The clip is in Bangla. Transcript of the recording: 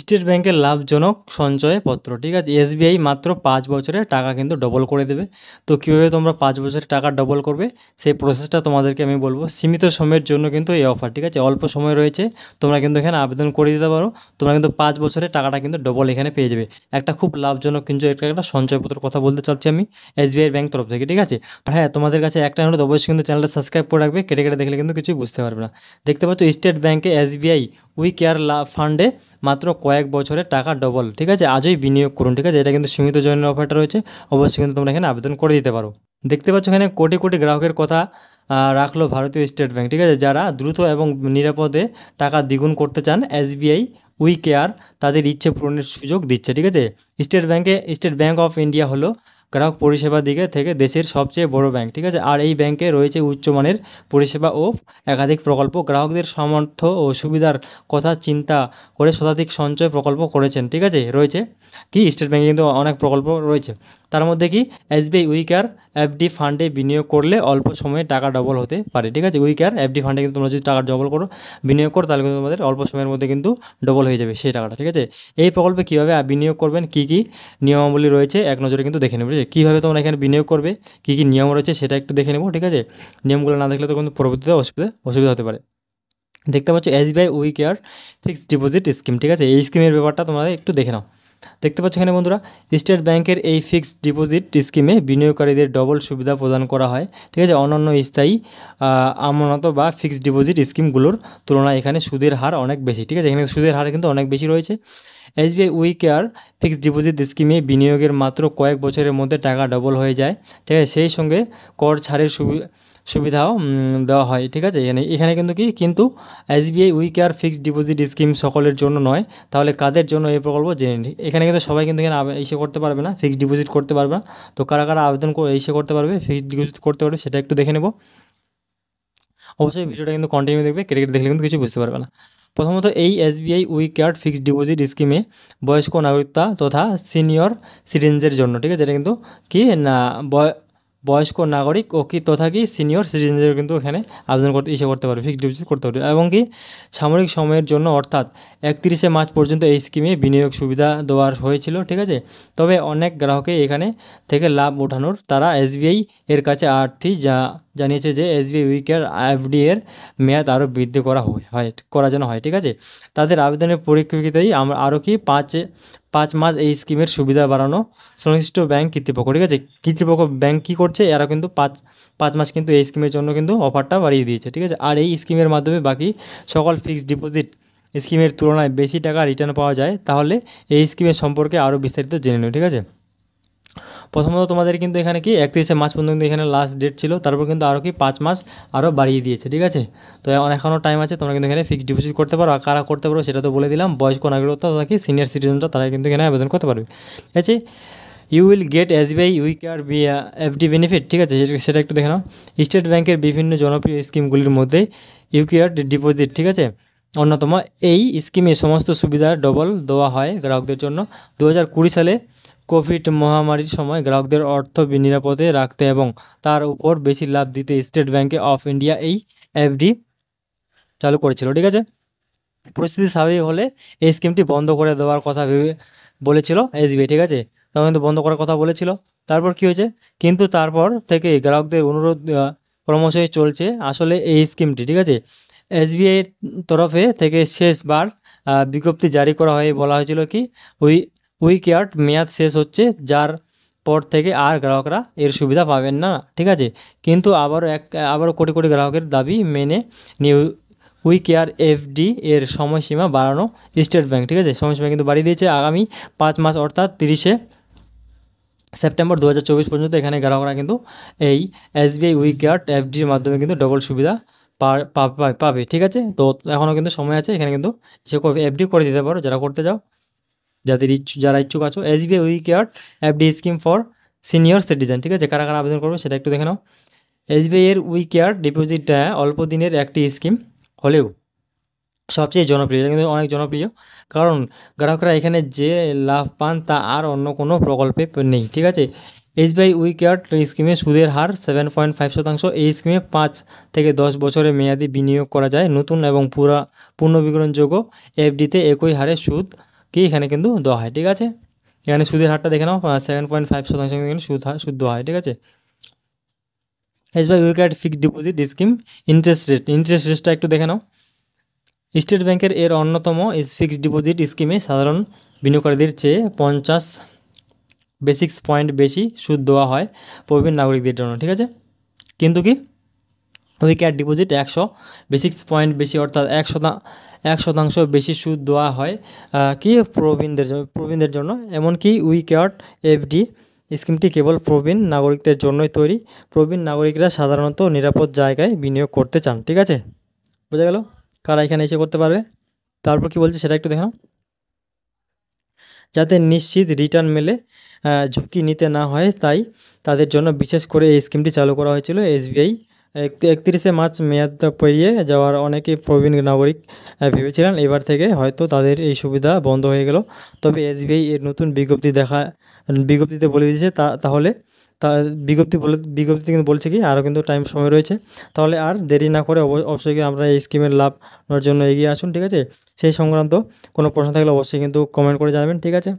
স্টেট ব্যাংকের লাভজনক সঞ্চয়পত্র, ঠিক আছে। এসবিআই মাত্র 5 বছরে টাকা কিন্তু ডবল করে দেবে। তো কীভাবে তোমরা 5 বছরে টাকা ডবল করবে সেই প্রসেসটা তোমাদেরকে আমি বলবো। সীমিত সময়ের জন্য কিন্তু এই অফার, ঠিক আছে। অল্প সময় রয়েছে, তোমরা কিন্তু এখানে আবেদন করে দিতে পারো। তোমরা কিন্তু 5 বছরে টাকাটা কিন্তু ডবল এখানে পেয়ে যাবে। একটা খুব লাভজনক কিন্তু একটা সঞ্চয়পত্র কথা বলতে চাচ্ছি আমি এসবিআই ব্যাংক তরফ থেকে, ঠিক আছে। আর হ্যাঁ, তোমাদের কাছে একটা অনুরোধ, অবশ্যই কিন্তু চ্যানেলটা সাবস্ক্রাইব করে রাখবে। কেটে কেটে দেখলে কিন্তু কিছুই বুঝতে পারবে না। দেখতে পাচ্ছ স্টেট ব্যাংকে এসবিআই উই কেয়ার ফান্ডে মাত্র কয়েক বছরে টাকা ডবল, ঠিক আছে। আজই বিনিয়োগ করুন, ঠিক আছে। এটা কিন্তু সীমিত জনের অফারটা রয়েছে, অবশ্যই কিন্তু তোমরা এখানে আবেদন করে দিতে পারো। দেখতে পাচ্ছ এখানে কোটি কোটি গ্রাহকের কথা রাখলো ভারতীয় স্টেট ব্যাংক, ঠিক আছে। যারা দ্রুত এবং নিরাপদে টাকা দ্বিগুণ করতে চান, এসবিআই উই কেয়ার তাদের ইচ্ছে পূরণের সুযোগ দিচ্ছে, ঠিক আছে। স্টেট ব্যাংক অফ ইন্ডিয়া হলো গ্রাহক পরিষেবার দিকে থেকে দেশের সবচেয়ে বড় ব্যাংক, ঠিক আছে। আর এই ব্যাংকে রয়েছে উচ্চমানের পরিষেবা ও একাধিক প্রকল্প। গ্রাহকদের সামর্থ্য ও সুবিধার কথা চিন্তা করে শতাধিক সঞ্চয় প্রকল্প করেছেন, ঠিক আছে। রয়েছে কি স্টেট ব্যাংকে কিন্তু অনেক প্রকল্প রয়েছে। তার মধ্যে কি এসবিআই উই কেয়ার এফডি ফান্ডে বিনিয়োগ করলে অল্প সময়ে টাকা ডবল হতে পারে, ঠিক আছে। উই কেয়ার এফডি ফান্ডে কিন্তু তোমরা যদি টাকা ডবল করো, বিনিয়োগ করো, তাহলে কিন্তু তোমাদের অল্প সময়ের মধ্যে কিন্তু ডবল হয়ে যাবে সেই টাকাটা, ঠিক আছে। এই প্রকল্পে কীভাবে বিনিয়োগ করবেন, কী কী নিয়মাবলী রয়েছে এক নজরে কিন্তু দেখে নেবে। কীভাবে তোমরা এখানে বিনিয়োগ করবে, কী কী নিয়ম রয়েছে সেটা একটু দেখে নেবো, ঠিক আছে। নিয়মগুলো না দেখলে তো কিন্তু পরবর্তীতে অসুবিধা হতে পারে। দেখতে পাচ্ছ SBI we care fixed deposit scheme, ঠিক আছে। এই স্কিমের ব্যাপারটা তোমরা একটু দেখে নাও। দেখতে পাচ্ছ এখানে বন্ধুরা, স্টেট ব্যাংকের এই ফিক্সড ডিপোজিট স্কিমে বিনিয়োগকারীদের ডবল সুবিধা প্রদান করা হয়, ঠিক আছে। অন্যান্য স্থায়ী আমানত বা ফিক্সড ডিপোজিট স্কিমগুলোর তুলনায় এখানে সুদের হার অনেক বেশি, ঠিক আছে। এখানে সুদের হার কিন্তু অনেক বেশি রয়েছে। SBI we care fixed deposit স্কিমে বিনিয়োগের মাত্র কয়েক বছরের মধ্যে টাকা ডবল হয়ে যায়, ঠিক আছে। সেই সঙ্গে কর ছাড়ের সুবিধাও দেওয়া হয়, ঠিক আছে। এখানে কিন্তু SBI we care fixed deposit scheme সকলের জন্য নয়। তাহলে কাদের জন্য এই প্রকল্প জেনে নিই। এখানে কিন্তু সবাই কিন্তু এখানে এসে করতে পারবে না, ফিক্সড ডিপোজিট করতে পারবে না। তো কারা কারা আবেদন করে এসে করতে পারবে, ফিক্সড ডিপোজিট করতে পারবে, সেটা একটু দেখে নেব। অবশ্যই ভিডিওটা কিন্তু কন্টিনিউ দেখবে, কেটে কেটে দেখলে কিন্তু কিছু বুঝতে পারবে না। প্রথমত এই SBI we care fixed deposit স্কিমে বয়স্ক নাগরিকতা তথা সিনিয়র সিটিজেনদের জন্য, ঠিক আছে। এটা কিন্তু কি না বয়স্ক নাগরিক ও কি তথা কি সিনিয়র সিটিজেনদের কিন্তু এখানে আবেদন করতে করতে পারবে, ফিক্সড ডিপোজিট করতে পারবে। এবং কি সাময়িক সময়ের জন্য অর্থাৎ 31শে মার্চ পর্যন্ত এই স্কিমে বিনিয়োগ সুবিধা দেওয়ার হয়েছিল, ঠিক আছে। তবে অনেক গ্রাহকে এখানে থেকে লাভ ওঠানোর তারা এসবিআই এর কাছে জানিয়েছে যে এসবিআই উই কেয়ার এফডি এর মেয়াদ আরও বৃদ্ধি করা যেন হয়, ঠিক আছে। তাদের আবেদনের পরিপ্রেক্ষিতেই আমরা আরও কি 5 মাস এই স্কিমের সুবিধা বাড়ানো সংশ্লিষ্ট ব্যাংক কর্তৃপক্ষ, ঠিক আছে। কর্তৃপক্ষ ব্যাংক কী করছে, এরা কিন্তু 5 মাস কিন্তু এই স্কিমের জন্য কিন্তু অফারটা বাড়িয়ে দিয়েছে, ঠিক আছে। আর এই স্কিমের মাধ্যমে বাকি সকল ফিক্সড ডিপোজিট স্কিমের তুলনায় বেশি টাকা রিটার্ন পাওয়া যায়। তাহলে এই স্কিমের সম্পর্কে আরও বিস্তারিত জেনে নিও, ঠিক আছে। প্রথমত তোমাদের কিন্তু এখানে কি 31শে মার্চ পর্যন্ত এখানে লাস্ট ডেট ছিল, তারপর কিন্তু আরও কি 5 মাস আরও বাড়িয়ে দিয়েছে, ঠিক আছে। তো এখনও টাইম আছে, তোমরা কিন্তু এখানে ফিক্সড ডিপোজিট করতে পারো। আর কারা করতে পারো সেটা তো বলে দিলাম, বয়স্ক নাগরিকতা তথা কি সিনিয়র সিটিজেনরা তারা কিন্তু এখানে আবেদন করতে পারবে, ঠিক আছে। You will get SBI we care FD benefit, ঠিক আছে। সেটা একটু দেখে নাও। স্টেট ব্যাংকের বিভিন্ন জনপ্রিয় স্কিমগুলির মধ্যে ইউ কেয়ার ডিপোজিট, ঠিক আছে, অন্যতম। এই স্কিমে সমস্ত সুবিধা ডবল দেওয়া হয় গ্রাহকদের জন্য। 2020 সালে কোভিড মহামারীর সময় গ্রাহকদের অর্থ নিরাপদে রাখতে এবং তার উপর বেশি লাভ দিতে স্টেট ব্যাংক অফ ইন্ডিয়া এই এফডি চালু করেছিল, ঠিক আছে। পরিস্থিতি স্বাভাবিক হলে এই স্কিমটি বন্ধ করে দেওয়ার কথা বলেছিল এসবিআই, ঠিক আছে। তখন কিন্তু বন্ধ করার কথা বলেছিল। তারপর কী হয়েছে, কিন্তু তারপর থেকে গ্রাহকদের অনুরোধ ক্রমশই চলছে আসলে এই স্কিমটি, ঠিক আছে। এসবিআইয়ের তরফে থেকে শেষবার বিজ্ঞপ্তি জারি করা হয়ে বলা হয়েছিল কি উই কেয়ার মেয়াদ শেষ হচ্ছে, যার পর থেকে আর গ্রাহকরা এর সুবিধা পাবেন না, ঠিক আছে। কিন্তু আবারও কোটি কোটি গ্রাহকের দাবি মেনে নিয়ে উই কেয়ার এফডি এর সময়সীমা বাড়ানো স্টেট ব্যাংক, ঠিক আছে। সময়সীমা কিন্তু বাড়িয়ে দিয়েছে আগামী 5 মাস অর্থাৎ 30শে সেপ্টেম্বর 2024 পর্যন্ত এখানে গ্রাহকরা কিন্তু এই এসবিআই উই কেয়ার এফডির মাধ্যমে কিন্তু ডবল সুবিধা পাবে, ঠিক আছে। তো এখনও কিন্তু সময় আছে, এখানে কিন্তু সে এফডি করে দিতে পারো যারা করতে চাও, যারা ইচ্ছুক আছো। SBI we care FD scheme for senior citizen, ঠিক আছে। কারা কারা আবেদন করবে সেটা একটু দেখে নাও। এসবিআই এর উই কেয়ার ডিপোজিটটা অল্প দিনের একটি স্কিম হলেও সবচেয়ে জনপ্রিয়, এটা কিন্তু অনেক জনপ্রিয়, কারণ গ্রাহকরা এখানে যে লাভ পান তা আর অন্য কোনো প্রকল্পে নেই, ঠিক আছে। এসবিআই উই কেয়ার স্কিমে সুদের হার 7.5%। এই স্কিমে 5 থেকে 10 বছরের মেয়াদি বিনিয়োগ করা যায়। নতুন এবং পুনর্বিকরণযোগ্য এফডিতে একই হারে সুদ কি এখানে কিন্তু দেওয়া হয়, ঠিক আছে। এখানে সুদের হারটা দেখে নাও, 7.5% কিন্তু সুদ দেওয়া হয়, ঠিক আছে। SBI wicket fixed deposit scheme interest রেটটা একটু দেখে নাও। স্টেট ব্যাংকের এর অন্যতম ফিক্সড ডিপোজিট স্কিমে সাধারণ বিনিয়োগকারীদের চেয়ে 50 বেসিস পয়েন্ট বেশি সুদ দেওয়া হয় প্রবীণ নাগরিকদের জন্য, ঠিক আছে। কিন্তু কি উইকেট ডিপোজিট 100 বেসিস পয়েন্ট বেশি, অর্থাৎ 1% বেশি সুদ দেওয়া হয় কি প্রবীণদের জন্য। এমনকি উইকেট এফডি স্কিমটি কেবল প্রবীণ নাগরিকদের জন্যই তৈরি। প্রবীণ নাগরিকরা সাধারণত নিরাপদ জায়গায় বিনিয়োগ করতে চান, ঠিক আছে। বোঝা গেল কারা এখানে এসে করতে পারবে। তারপর কি বলছে সেটা একটু দেখো। যাতে নিশ্চিত রিটার্ন মেলে, ঝুঁকি নিতে না হয়, তাই তাদের জন্য বিশেষ করে এই স্কিমটি চালু করা হয়েছিল। এসবিআই 31শে মার্চ মেয়াদ পেরিয়ে যাওয়ার অনেকে প্রবীণ নাগরিক ভেবেছিলেন এবার থেকে হয়তো তাদের এই সুবিধা বন্ধ হয়ে গেল। তবে এসবিআই এর নতুন বিজ্ঞপ্তিতে বলে দিয়েছে তাহলে তা বিজ্ঞপ্তিতে কিন্তু বলছে কি আরও কিন্তু সময় রয়েছে। তাহলে আর দেরি না করে অবশ্যই আমরা এই স্কিমের লাভ নেওয়ার জন্য এগিয়ে আসুন, ঠিক আছে। সেই সংক্রান্ত কোনো প্রশ্ন থাকলে অবশ্যই কিন্তু কমেন্ট করে জানাবেন, ঠিক আছে।